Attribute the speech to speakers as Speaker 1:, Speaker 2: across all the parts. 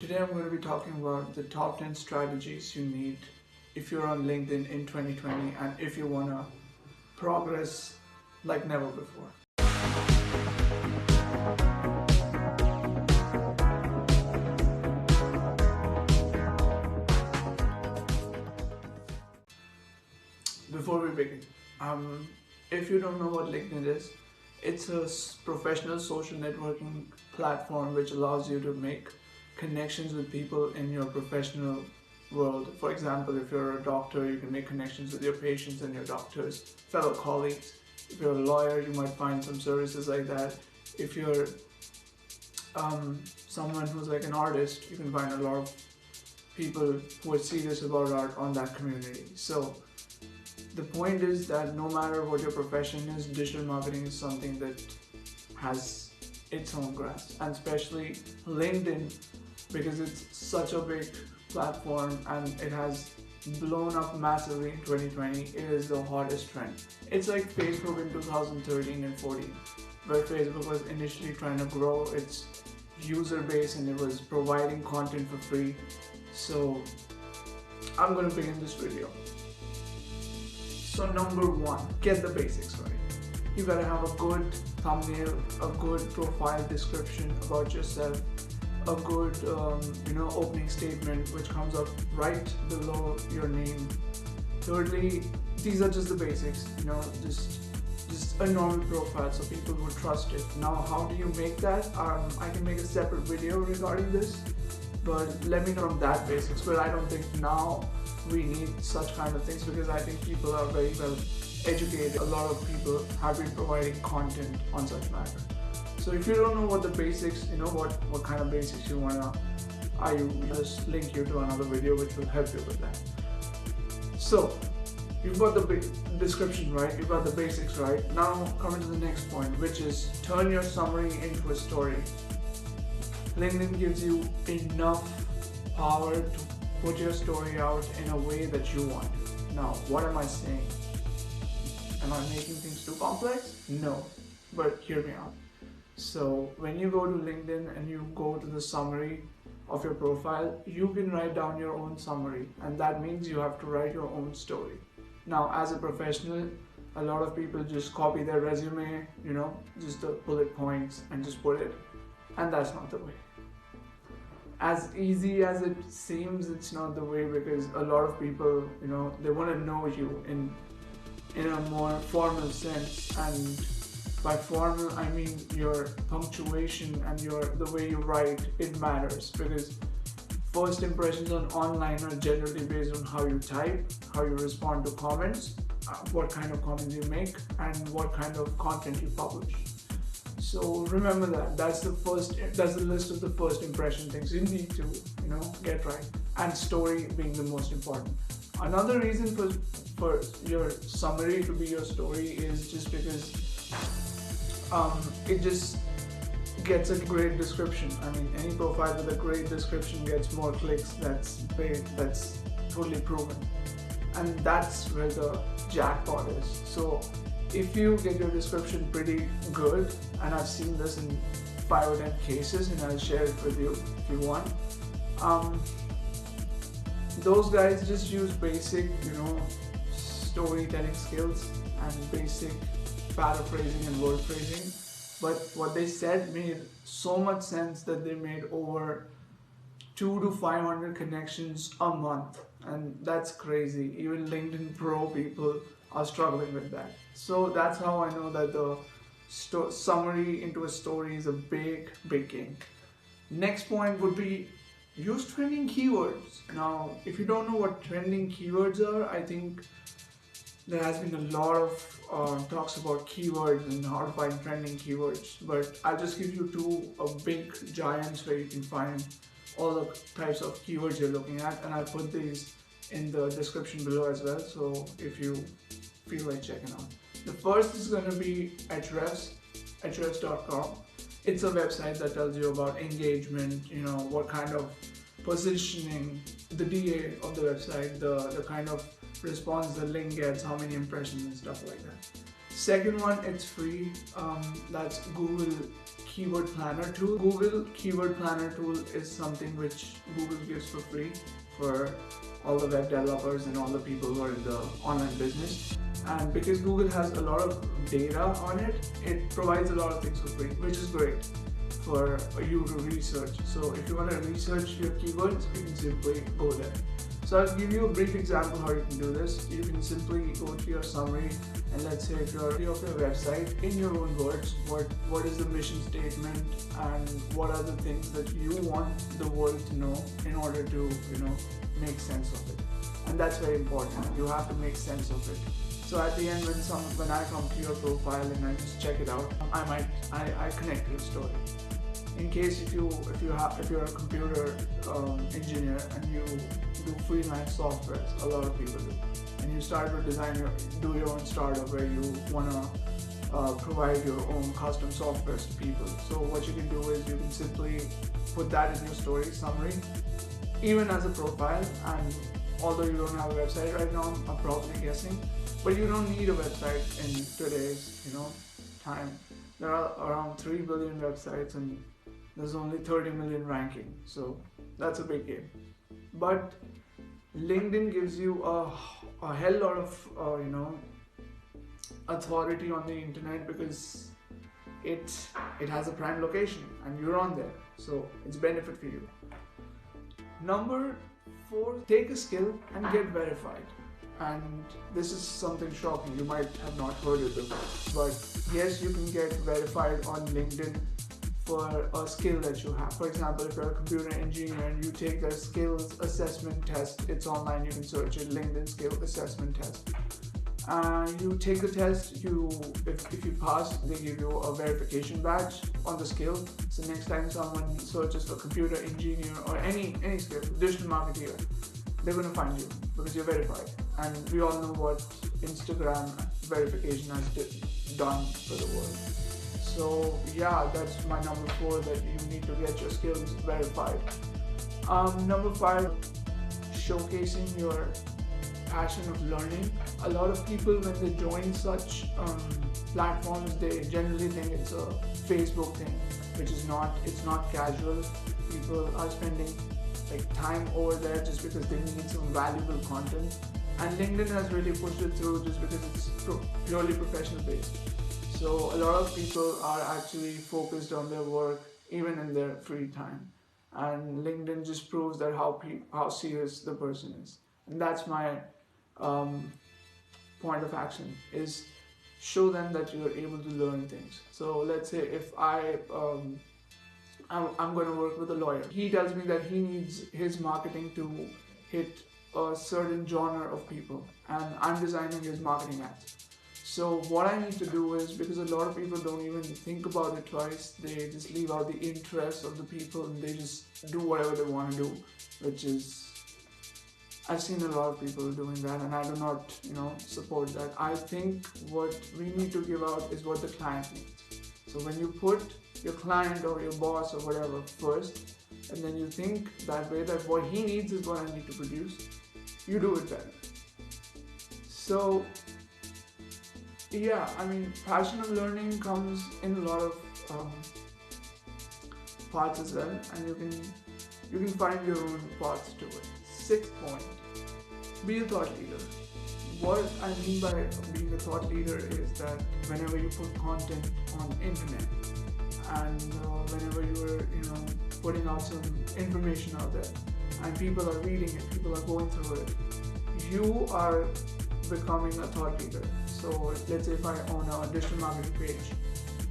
Speaker 1: Today I'm going to be talking about the top 10 strategies you need if you're on LinkedIn in 2020 and if you want to progress like never before. Before we begin, if you don't know what LinkedIn is, it's a professional social networking platform which allows you to make connections with people in your professional world. For example, if you're a doctor, you can make connections with your patients and your doctors, fellow colleagues. If you're a lawyer, you might find some services like that. If you're someone who's like an artist, you can find a lot of people who are serious about art on that community. So the point is that no matter what your profession is, digital marketing is something that has its own grasp, and especially LinkedIn, because it's such a big platform and it has blown up massively in 2020. It is the hottest trend. It's like Facebook in 2013 and 14, where Facebook was initially trying to grow its user base and it was providing content for free. So I'm going to begin this video. So number one, get the basics right. You gotta have a good thumbnail, a good profile description about yourself, a good opening statement which comes up right below your name. Thirdly, these are just the basics, just a normal profile so people would trust it. Now, how do you make that? I can make a separate video regarding this, but let me know on that basics. But I don't think now we need such kind of things, because I think people are very well educated. A lot of people have been providing content on such matter. So if you don't know what the basics, what kind of basics you wanna, I just link you to another video which will help you with that. So you've got the description right, you've got the basics right. Now coming to the next point, which is turn your summary into a story. LinkedIn gives you enough power to put your story out in a way that you want to. Now, what am I saying? Am I making things too complex? No, but hear me out. So when you go to LinkedIn and you go to the summary of your profile, you can write down your own summary, and that means you have to write your own story. Now, as a professional, a lot of people just copy their resume, just the bullet points and just put it, and that's not the way. As easy as it seems, it's not the way, because a lot of people, they want to know you in a more formal sense, and by formal I mean your punctuation and the way you write. It matters, because first impressions on online are generally based on how you type, how you respond to comments, what kind of comments you make, and what kind of content you publish. So remember that's the list of the first impression things you need to get right, and story being the most important. Another reason for your summary to be your story is just because it just gets a great description. I mean, any profile with a great description gets more clicks. That's totally proven, and that's where the jackpot is. So if you get your description pretty good, and I've seen this in 5 or 10 cases, and I'll share it with you if you want. Those guys just use basic, storytelling skills and basic paraphrasing and word phrasing. But what they said made so much sense that they made over 200 to 500 connections a month, and that's crazy. Even LinkedIn Pro people are struggling with that. So that's how I know that the summary into a story is a big game. Next point would be use trending keywords. Now, if you don't know what trending keywords are, I think there has been a lot of talks about keywords and how to find trending keywords, but I'll just give you two big giants where you can find all the types of keywords you're looking at, and I'll put these in the description below as well, so if you feel like checking out. The first is going to be Ahrefs.com. It's a website that tells you about engagement, what kind of positioning, the DA of the website, the kind of response the link gets, how many impressions and stuff like that. Second one, it's free. That's Google Keyword Planner tool. Google Keyword Planner tool is something which Google gives for free for all the web developers and all the people who are in the online business. And because Google has a lot of data on it, it provides a lot of things for free, which is great for you to research. So if you want to research your keywords, you can simply go there. So I'll give you a brief example how you can do this. You can simply go to your summary, and let's say if you're of your website, in your own words, what is the mission statement and what are the things that you want the world to know in order to make sense of it. And that's very important. You have to make sense of it. So at the end, when I come to your profile and I just check it out, I connect your story. In case if you're a computer engineer and you do freelance software, a lot of people do, and you start to do your own startup where you wanna provide your own custom software to people. So what you can do is you can simply put that in your story summary, even as a profile. And although you don't have a website right now, I'm probably guessing, but you don't need a website in today's time. There are around 3 billion websites and there's only 30 million ranking, so that's a big game. But LinkedIn gives you a hell lot of authority on the internet because it has a prime location and you're on there, so it's benefit for you. Number 4, take a skill and get verified. And this is something shocking, you might have not heard it before, but yes, you can get verified on LinkedIn for a skill that you have. For example, if you're a computer engineer and you take their skills assessment test, it's online, you can search it, LinkedIn skill assessment test. You take the test, if you pass, they give you a verification badge on the skill. So next time someone searches for computer engineer or any skill, digital marketer, they're going to find you because you're verified. And we all know what Instagram verification has done for the world. So yeah, that's my number 4, that you need to get your skills verified. Number 5, showcasing your passion of learning. A lot of people, when they join such platforms, they generally think it's a Facebook thing, which is not. It's not casual. People are spending time over there just because they need some valuable content, and LinkedIn has really pushed it through just because it's purely professional based. So a lot of people are actually focused on their work even in their free time, and LinkedIn just proves that how serious the person is. And that's my point of action, is show them that you're able to learn things. So let's say if I'm going to work with a lawyer. He tells me that he needs his marketing to hit a certain genre of people, and I'm designing his marketing ads. So what I need to do is, because a lot of people don't even think about it twice, they just leave out the interests of the people and they just do whatever they want to do, which is, I've seen a lot of people doing that, and I do not, support that. I think what we need to give out is what the client needs. So when you put your client or your boss or whatever first, and then you think that way, that what he needs is what I need to produce, you do it better. So yeah, passion of learning comes in a lot of parts as well, and you can find your own paths to it. 6th point, be a thought leader. What I mean by being a thought leader is that whenever you put content on internet, and whenever you're putting out some information out there and people are reading it, people are going through it, you are becoming a thought leader. So let's say if I own a digital marketing page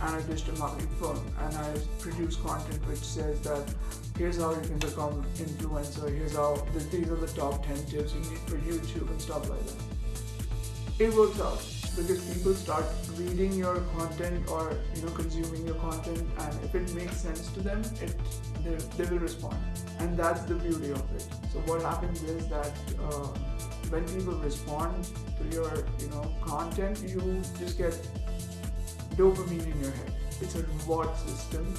Speaker 1: and a digital marketing firm, and I produce content which says that here's how you can become influencer, these are the top 10 tips you need for YouTube and stuff like that. It works out because people start reading your content or consuming your content, and if it makes sense to them, they will respond, and that's the beauty of it. So what happens is that when people respond to your content, you just get dopamine in your head. It's a reward system.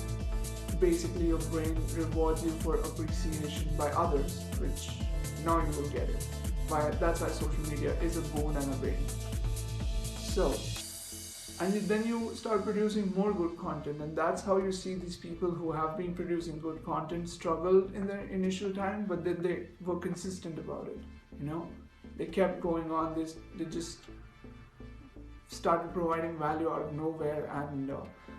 Speaker 1: Basically, your brain rewards you for appreciation by others, which now you will get it. That's why social media is a boon and a bane. So And then you start producing more good content, and that's how you see these people who have been producing good content struggle in their initial time, but then they were consistent about it. They kept going on. They just started providing value out of nowhere, and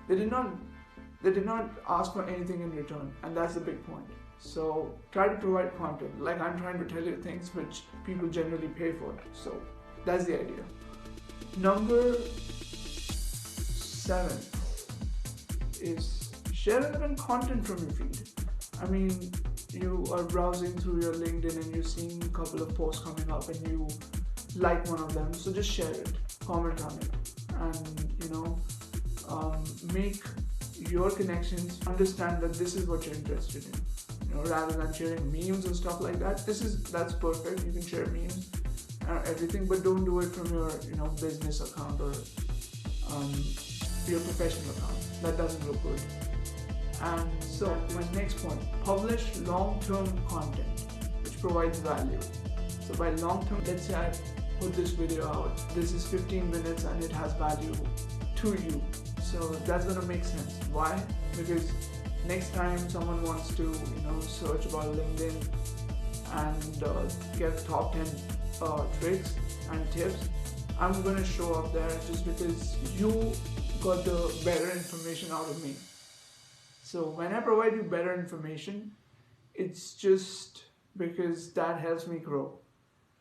Speaker 1: they did not ask for anything in return, and that's the big point. So try to provide content, like I'm trying to tell you things which people generally pay for. So that's the idea. Number 7 is share relevant content from your feed. I mean, you are browsing through your LinkedIn and you're seeing a couple of posts coming up and you like one of them, so just share it, comment on it, and make your connections understand that this is what you're interested in. Rather than sharing memes and stuff like that. That's perfect. You can share memes and everything, but don't do it from your business account or your professional account. That doesn't look good. And so my next point, publish long-term content which provides value. So by long-term, let's say I put this video out. This is 15 minutes and it has value to you. So that's gonna make sense. Why? Because next time someone wants to search about LinkedIn and get top 10 tricks and tips, I'm gonna show up there just because you got the better information out of me. So when I provide you better information, it's just because that helps me grow.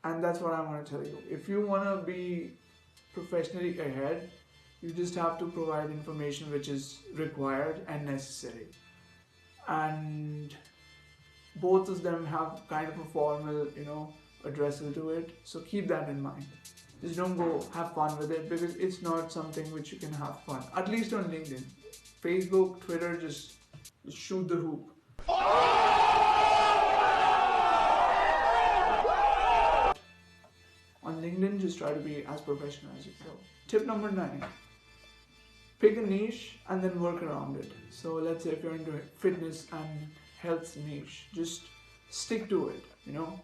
Speaker 1: And that's what I want to tell you. If you want to be professionally ahead, you just have to provide information which is required and necessary. And both of them have kind of a formal, addressal to it. So keep that in mind. Just don't go have fun with it, because it's not something which you can have fun. At least on LinkedIn. Facebook, Twitter, just shoot the hoop. On LinkedIn, just try to be as professional as you can. Tip number 9. Pick a niche and then work around it. So let's say if you're into fitness and health niche, just stick to it.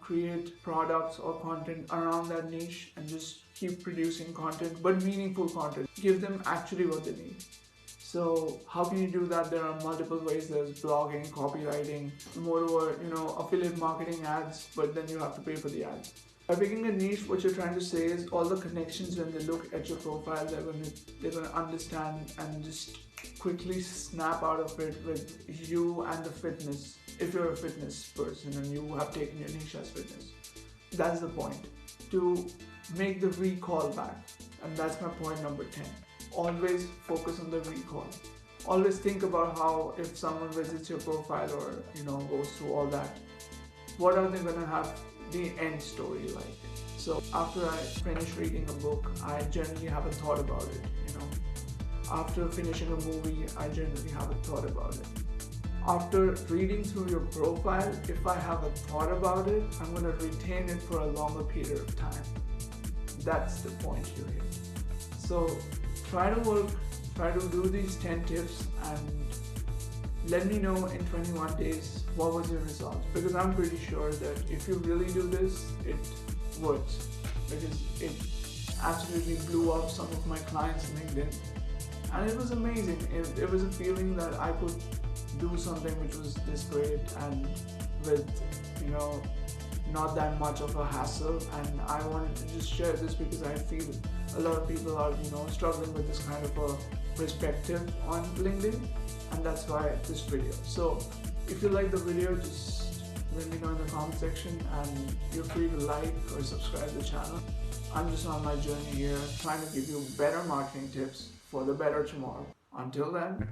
Speaker 1: Create products or content around that niche and just keep producing content, but meaningful content. Give them actually what they need. So how can you do that? There are multiple ways. There's blogging, copywriting, moreover, affiliate marketing, ads, but then you have to pay for the ads. By picking a niche, what you're trying to say is all the connections, when they look at your profile, they're gonna understand and just quickly snap out of it with you and the fitness. If you're a fitness person and you have taken your niche as fitness, that's the point. To make the recall back, and that's my point number 10. Always focus on the recall. Always think about how if someone visits your profile or goes through all that, what are they gonna have the end story like? So after I finish reading a book, I generally have a thought about it. After finishing a movie, I generally have a thought about it. After reading through your profile, if I have a thought about it, I'm gonna retain it for a longer period of time. That's the point you hit. So try to do these 10 tips and let me know in 21 days what was your result, because I'm pretty sure that if you really do this, it works, because it absolutely blew up some of my clients' LinkedIn, and it was amazing. It was a feeling that I could do something which was this great and with not that much of a hassle, and I wanted to just share this because I feel a lot of people are struggling with this kind of a perspective on LinkedIn, and that's why this video. So if you like the video, just let me know in the comment section, and you're free to like or subscribe to the channel. I'm just on my journey here trying to give you better marketing tips for the better tomorrow. Until then.